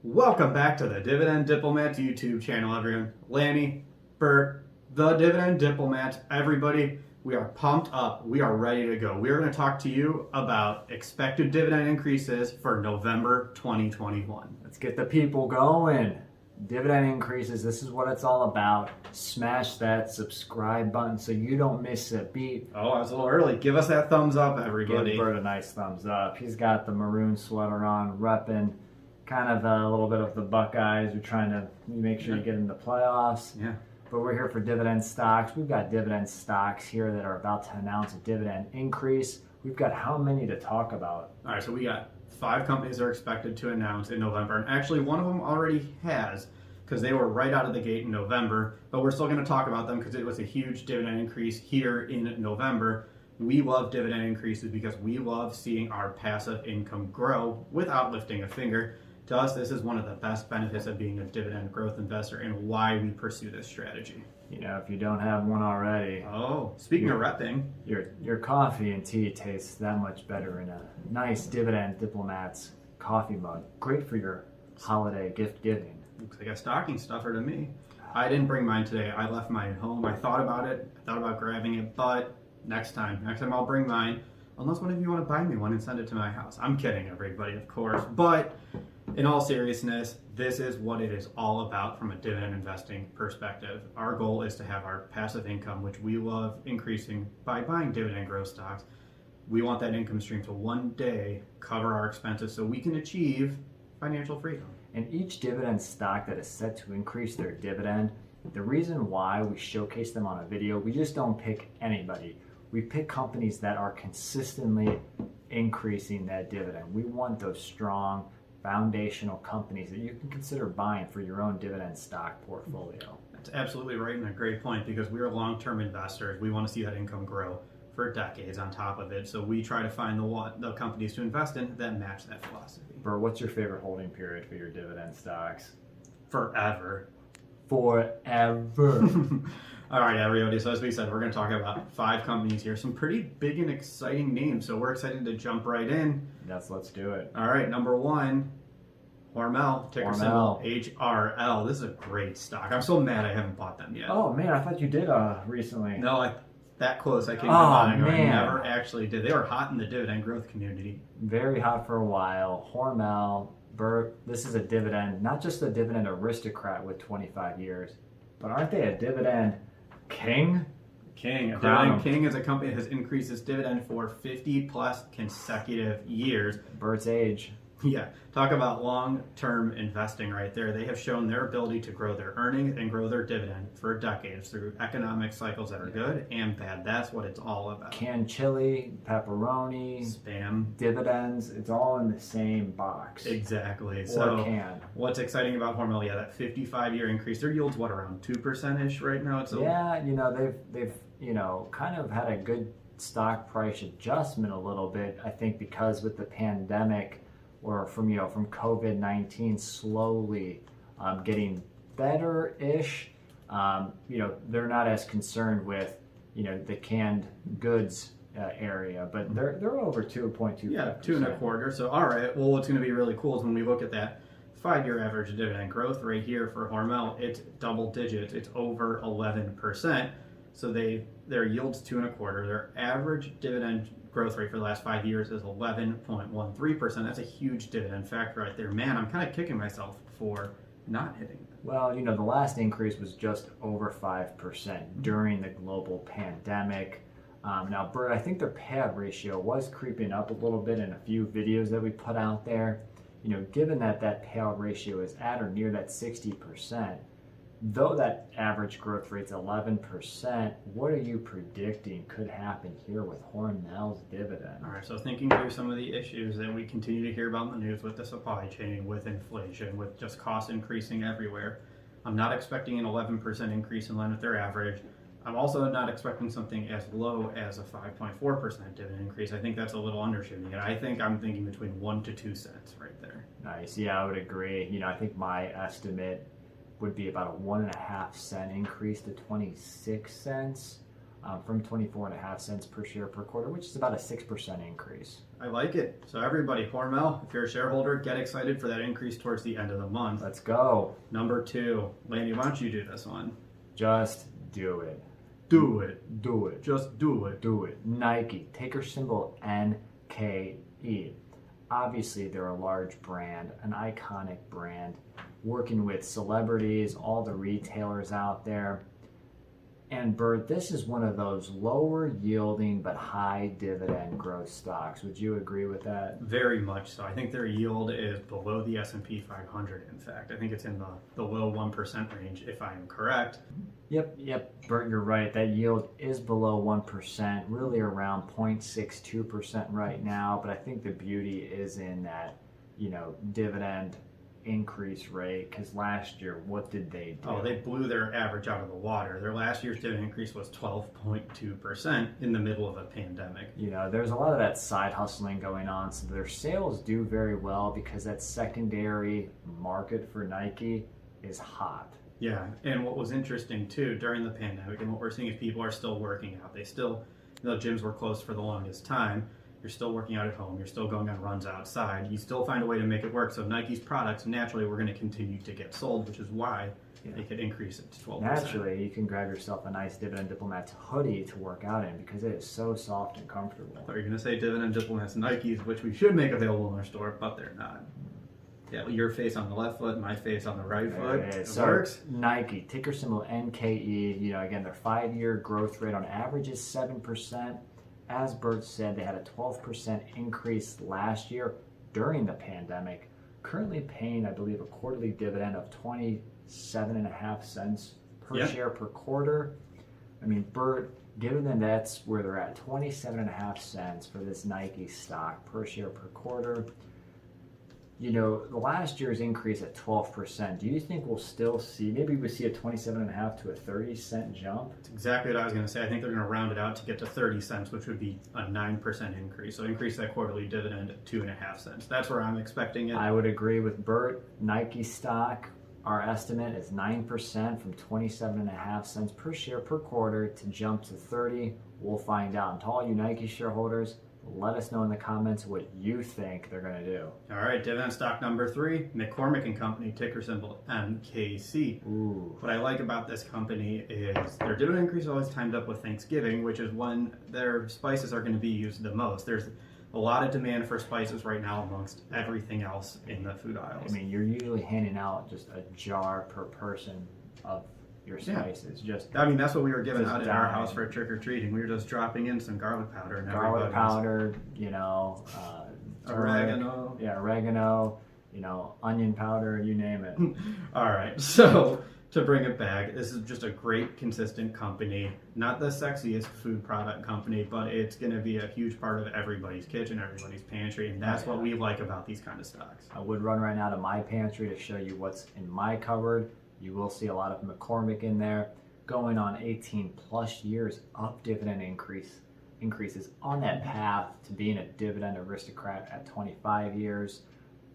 Welcome back to the Dividend Diplomats YouTube channel, everyone. Lanny, Bert, the Dividend Diplomats, everybody, we are pumped up. We are ready to go. We are going to talk to you about expected dividend increases for November 2021. Let's get the people going. Dividend increases, this is what it's all about. Smash that subscribe button so you don't miss a beat. Oh, I was a little early. Give us that thumbs up, everybody. Give Bert a nice thumbs up. He's got the maroon sweater on, repping kind of a little bit of the Buckeyes. We're trying to make sure you get in the playoffs. Yeah. But we're here for dividend stocks. We've got dividend stocks here that are about to announce a dividend increase. We've got how many to talk about? All right, so we got 5 companies that are expected to announce in November. And actually, one of them already has, because they were right out of the gate in November. But we're still going to talk about them because it was a huge dividend increase here in November. We love dividend increases because we love seeing our passive income grow without lifting a finger. To us, this is one of the best benefits of being a dividend growth investor and why we pursue this strategy. You know, if you don't have one already. Oh, speaking of repping, your coffee and tea tastes that much better in a nice Dividend Diplomats coffee mug. Great for your holiday gift giving. looks like a stocking stuffer to me. I didn't bring mine today. I left mine at home. I thought about it. I thought about grabbing it, but next time I'll bring mine. Unless one of you want to buy me one and send it to my house. I'm kidding, everybody, of course. But in all seriousness, this is what it is all about from a dividend investing perspective. Our goal is to have our passive income, which we love increasing by buying dividend growth stocks. We want that income stream to one day cover our expenses so we can achieve financial freedom. And each dividend stock that is set to increase their dividend, the reason why we showcase them on a video, we just don't pick anybody. We pick companies that are consistently increasing that dividend. We want those strong foundational companies that you can consider buying for your own dividend stock portfolio. That's absolutely right and a great point because we are long-term investors. We want to see that income grow for decades on top of it. So we try to find the companies to invest in that match that philosophy. Bert, what's your favorite holding period for your dividend stocks? Forever. Forever. All right, everybody. So as we said, we're going to talk about 5 companies here. Some pretty big and exciting names. So we're excited to jump right in. Let's do it. All right, number 1, Hormel, ticker symbol HRL. This is a great stock. I'm so mad I haven't bought them yet. Oh man, I thought you did recently. No, that close. I came to buying them. I Man. never actually did. They were hot in the dividend growth community. Very hot for a while. Hormel, Bert, this is a dividend, not just a dividend aristocrat with 25 years, but aren't they a dividend king? King. Crown Dividend King is a company that has increased its dividend for 50 plus consecutive years. Bert's age. Yeah, talk about long-term investing right there. They have shown their ability to grow their earnings and grow their dividend for decades through economic cycles that are good and bad. That's what it's all about. Canned chili, pepperoni, Spam. dividends, it's all in the same box. Exactly. Or So can. what's exciting about Hormel, yeah, that 55-year increase. Their yield's, what, around 2%-ish right now? Yeah, you know, they've kind of had a good stock price adjustment a little bit, I think, because with the pandemic, or from COVID-19 slowly getting better-ish. They're not as concerned with the canned goods area, but they're over 2.2. Yeah, 2.25. So all right. Well, what's going to be really cool is when we look at that 5-year average dividend growth rate here for Hormel, it's double digits. It's over 11%. So their yield's 2.25. Their average dividend growth rate for the last 5 years is 11.13%. That's a huge dividend factor right there. Man, I'm kind of kicking myself for not hitting that. Well, the last increase was just over 5% during the global pandemic. Now, Bert, I think their payout ratio was creeping up a little bit in a few videos that we put out there. Given that payout ratio is at or near that 60%, though that average growth rate's 11%, what are you predicting could happen here with Hormel's dividend? All right, so thinking through some of the issues that we continue to hear about in the news with the supply chain, with inflation, with just costs increasing everywhere, I'm not expecting an 11% increase in line with their average. I'm also not expecting something as low as a 5.4% dividend increase. I think that's a little undershooting it. I'm thinking between 1 to 2 cents right there. Nice. Yeah, I would agree. I think my estimate would be about a 1.5 cent increase to 26 cents. from 24.5 cents per share per quarter, which is about a 6% increase. I like it. So everybody, Hormel, if you're a shareholder, get excited for that increase towards the end of the month. Let's go. Number 2, Lanny, why don't you do this one? Just do it. Do it. Do it. Just do it. Do it. Nike, ticker symbol NKE. Obviously, they're a large brand, an iconic brand, working with celebrities, all the retailers out there. And Bert, this is one of those lower yielding but high dividend growth stocks. Would you agree with that? Very much so. I think their yield is below the S&P 500, in fact. I think it's in the low 1% range, if I am correct. Yep, Bert, you're right. That yield is below 1%, really around 0.62% right now. But I think the beauty is in that, dividend increase rate, because last year, what did they do? Oh, they blew their average out of the water. Their last year's dividend increase was 12.2% in the middle of a pandemic. There's a lot of that side hustling going on, so their sales do very well because that secondary market for Nike is hot. Yeah, and what was interesting too during the pandemic, and what we're seeing is people are still working out. They still, gyms were closed for the longest time. You're still working out at home. You're still going on runs outside. You still find a way to make it work. So Nike's products naturally were going to continue to get sold, which is why they could increase it to 12%. Naturally, you can grab yourself a nice Dividend Diplomats hoodie to work out in because it is so soft and comfortable. I thought you were going to say Dividend Diplomats Nikes, which we should make available in our store, but they're not. Yeah, your face on the left foot, my face on the right foot. It works. Nike, ticker symbol NKE. Again, their 5-year growth rate on average is 7%. As Bert said, they had a 12% increase last year during the pandemic, currently paying, I believe, a quarterly dividend of 27.5 cents per share per quarter. I mean, Bert, given that that's where they're at, 27.5 cents for this Nike stock per share per quarter. The last year's increase at 12%, do you think we'll still see, maybe we see a 27.5 to a 30-cent jump? That's exactly what I was going to say. I think they're going to round it out to get to 30 cents, which would be a 9% increase. So increase that quarterly dividend to 2.5 cents. That's where I'm expecting it. I would agree with Bert. Nike stock, our estimate is 9% from 27.5 cents per share per quarter to jump to 30. We'll find out. And to all you Nike shareholders, let us know in the comments what you think they're going to do. All right, dividend stock number 3, McCormick & Company, ticker symbol MKC. Ooh. What I like about this company is their dividend increase is always timed up with Thanksgiving, which is when their spices are going to be used the most. There's a lot of demand for spices right now amongst everything else in the food aisles. I mean, you're usually handing out just a jar per person of your spices. That's what we were giving out at our house for trick-or-treating. We were just dropping in some garlic powder and garlic powder, oregano. Yeah, oregano, onion powder, you name it. All right, so to bring it back, this is just a great, consistent company. Not the sexiest food product company, but it's going to be a huge part of everybody's kitchen, everybody's pantry, and that's what we like about these kind of stocks. I would run right now to my pantry to show you what's in my cupboard. You will see a lot of McCormick in there, going on 18 plus years of dividend increases on that path to being a Dividend Aristocrat at 25 years.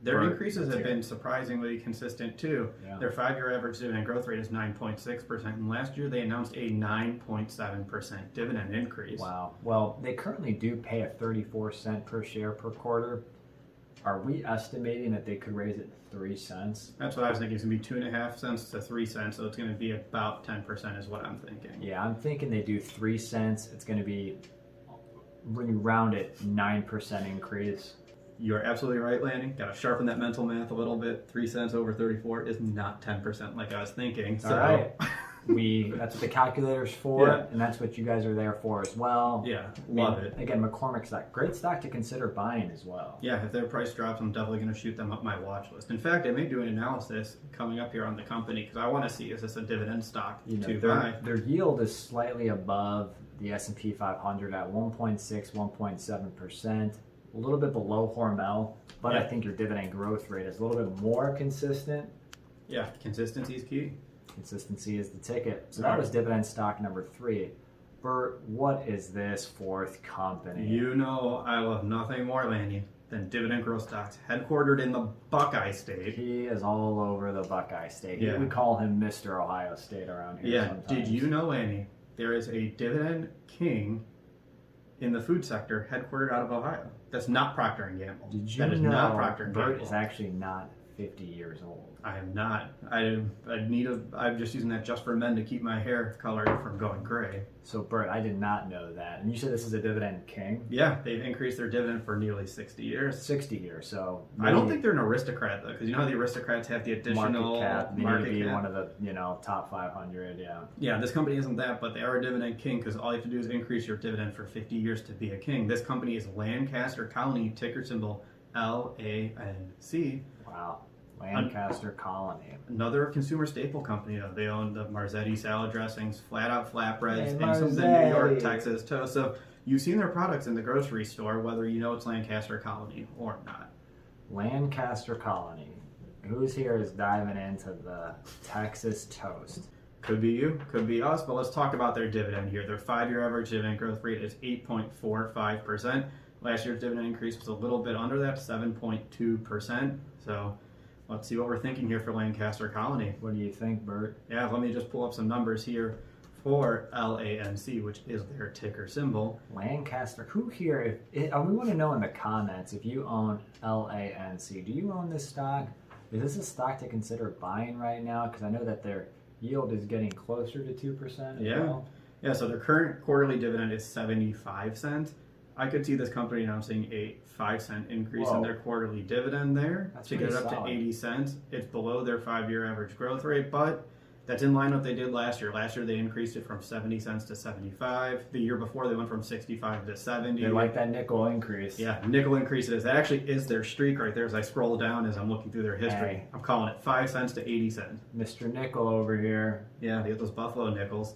Their increases have been surprisingly consistent too. Yeah. Their 5-year average dividend growth rate is 9.6%, and last year they announced a 9.7% dividend increase. Wow. Well, they currently do pay a 34-cent per share per quarter. Are we estimating that they could raise it 3 cents? That's what I was thinking. It's going to be 2.5 cents to 3 cents, so it's going to be about 10% is what I'm thinking. Yeah, I'm thinking they do 3 cents. It's going to be, when you round it, 9% increase. You're absolutely right, Lanny. Got to sharpen that mental math a little bit. 3 cents over 34 is not 10% like I was thinking. All right. That's what the calculator's for, and that's what you guys are there for as well. Yeah, love it. Again, McCormick's stock, great stock to consider buying as well. Yeah, if their price drops, I'm definitely going to shoot them up my watch list. In fact, I may do an analysis coming up here on the company because I want to see, is this a dividend stock to buy? Their yield is slightly above the S&P 500 at 1.6, 1.7%. A little bit below Hormel, but I think your dividend growth rate is a little bit more consistent. Yeah, consistency is key. Consistency is the ticket. So that was dividend stock number 3. Bert, what is this 4th company? I love nothing more, Lanny, than dividend growth stocks headquartered in the Buckeye State. He is all over the Buckeye State. Yeah. We call him Mr. Ohio State around here sometimes. Did you know, Lanny, there is a Dividend King in the food sector headquartered out of Ohio. That's not Procter & Gamble. Did you that is know not Procter & Bert Gamble. is actually not 50 years old? I am not. I'm just using that just for men to keep my hair color from going gray. So Bert, I did not know that. And you said this is a Dividend King? Yeah, they've increased their dividend for nearly 60 years. 60 years, so... I don't think they're an aristocrat, though, because you know how the aristocrats have the additional market cap. cap? One of the, top 500, yeah. Yeah, this company isn't that, but they are a Dividend King because all you have to do is increase your dividend for 50 years to be a king. This company is Lancaster Colony, ticker symbol LANC. Wow. Lancaster Colony. Another consumer staple company. They own the Marzetti salad dressings, Flat Out flatbreads, Hey, and some of the New Marzetti. York, Texas toast. So you've seen their products in the grocery store, whether you know it's Lancaster Colony or not. Lancaster Colony. Who's here is diving into the Texas toast? Could be you, could be us, but let's talk about their dividend here. Their 5-year average dividend growth rate is 8.45%. Last year's dividend increase was a little bit under that, 7.2%. So let's see what we're thinking here for Lancaster Colony. What do you think, Bert? Yeah, let me just pull up some numbers here for LANC, which is their ticker symbol. Lancaster. Who here? We want to know in the comments if you own LANC. Do you own this stock? Is this a stock to consider buying right now? Because I know that their yield is getting closer to 2%. Well. Yeah. So their current quarterly dividend is 75 cents. I could see this company announcing a 5-cent increase in their quarterly dividend there to get it up to 80 cents. It's below their 5-year average growth rate, but that's in line with what they did last year. Last year they increased it from 70 cents to 75. The year before they went from 65 to 70. They like that nickel increase. Yeah, nickel increase it is. That actually is their streak right there as I scroll down as I'm looking through their history. Hey. I'm calling it 5 cents to 80 cents. Mr. Nickel over here. Yeah, they get those Buffalo nickels.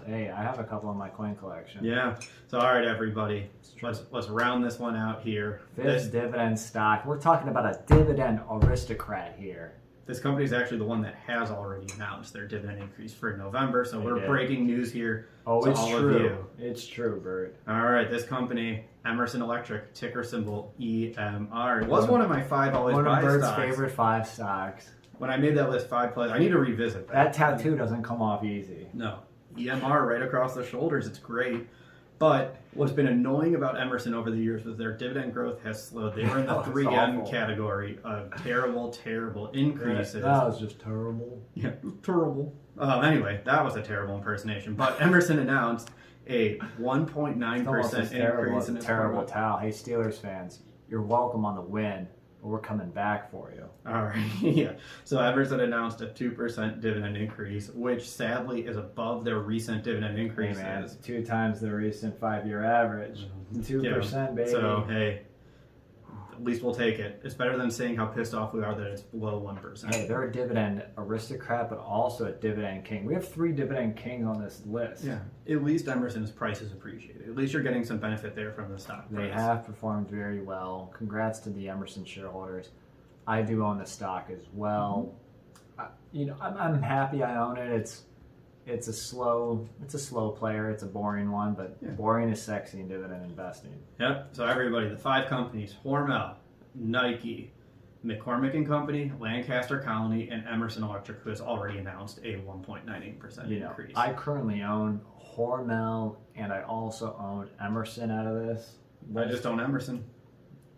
Hey, I have a couple in my coin collection. Yeah. So all right, everybody, let's round this one out here. Fifth dividend stock. We're talking about a dividend aristocrat here. This company is actually the one that has already announced their dividend increase for November. So we're did. breaking news here. Oh, to it's all true. of you. It's true, Bert. All right, this company, Emerson Electric, ticker symbol EMR. It was one of my 5 always buy stocks. One of Bert's favorite 5 stocks. When I made that list 5 plays, I need to revisit that. That tattoo doesn't come off easy. No. EMR right across the shoulders. It's great. But what's been annoying about Emerson over the years was their dividend growth has slowed. They were in the 3M category of terrible increases. That was just terrible. Yeah, terrible. Anyway, that was a terrible impersonation. But Emerson announced a 1.9% increase in its terrible towel. Hey, Steelers fans, you're welcome on the win, but we're coming back for you. All right, yeah. So Emerson announced a 2% dividend increase, which sadly is above their recent dividend increases. Hey man, it's 2 times the recent 5-year average. 2%, baby. So, hey, at least we'll take it. It's better than saying how pissed off we are that it's below 1%. Hey, they're a dividend aristocrat, but also a dividend king. We have 3 dividend kings on this list. Yeah, at least Emerson's price is appreciated. At least you're getting some benefit there from the stock price. They have performed very well. Congrats to the Emerson shareholders. I do own the stock as well. I'm happy I own it. It's a slow player. It's a boring one, but boring is sexy in dividend investing. Yep. So everybody, the 5 companies: Hormel, Nike, McCormick and Company, Lancaster Colony, and Emerson Electric, who has already announced a 1.98% increase. I currently own Hormel, and I also own Emerson out of this. I just own Emerson.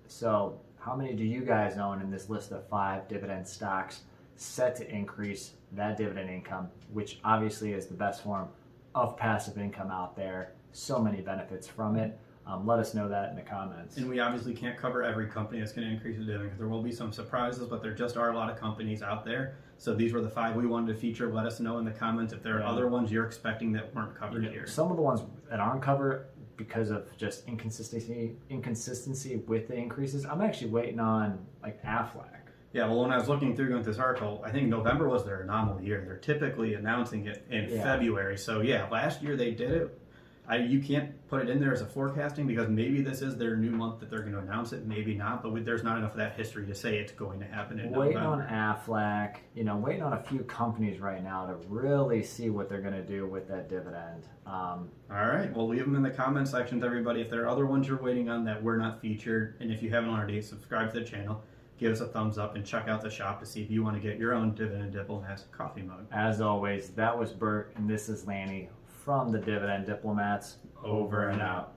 So how many do you guys own in this list of 5 dividend stocks set to increase that dividend income, which obviously is the best form of passive income out there? So many benefits from it. Let us know that in the comments. And we obviously can't cover every company that's going to increase the dividend because there will be some surprises, but there just are a lot of companies out there. So these were the 5 we wanted to feature. Let us know in the comments if there are other ones you're expecting that weren't covered here. Some of the ones that aren't covered because of just inconsistency with the increases. I'm actually waiting on like Aflac. Yeah, well, when I was looking through this article, I think November was their anomaly year. They're typically announcing it in February. So yeah, last year they did it. You can't put it in there as a forecasting because maybe this is their new month that they're going to announce it, maybe not. But there's not enough of that history to say it's going to happen in Waiting November. on Aflac, waiting on a few companies right now to really see what they're going to do with that dividend. All right, well, leave them in the comment sections, everybody. If there are other ones you're waiting on that were not featured, and if you haven't already, subscribe to the channel. Give us a thumbs up and check out the shop to see if you want to get your own Dividend Diplomat coffee mug. As always, that was Bert, and this is Lanny from the Dividend Diplomats. Over and out.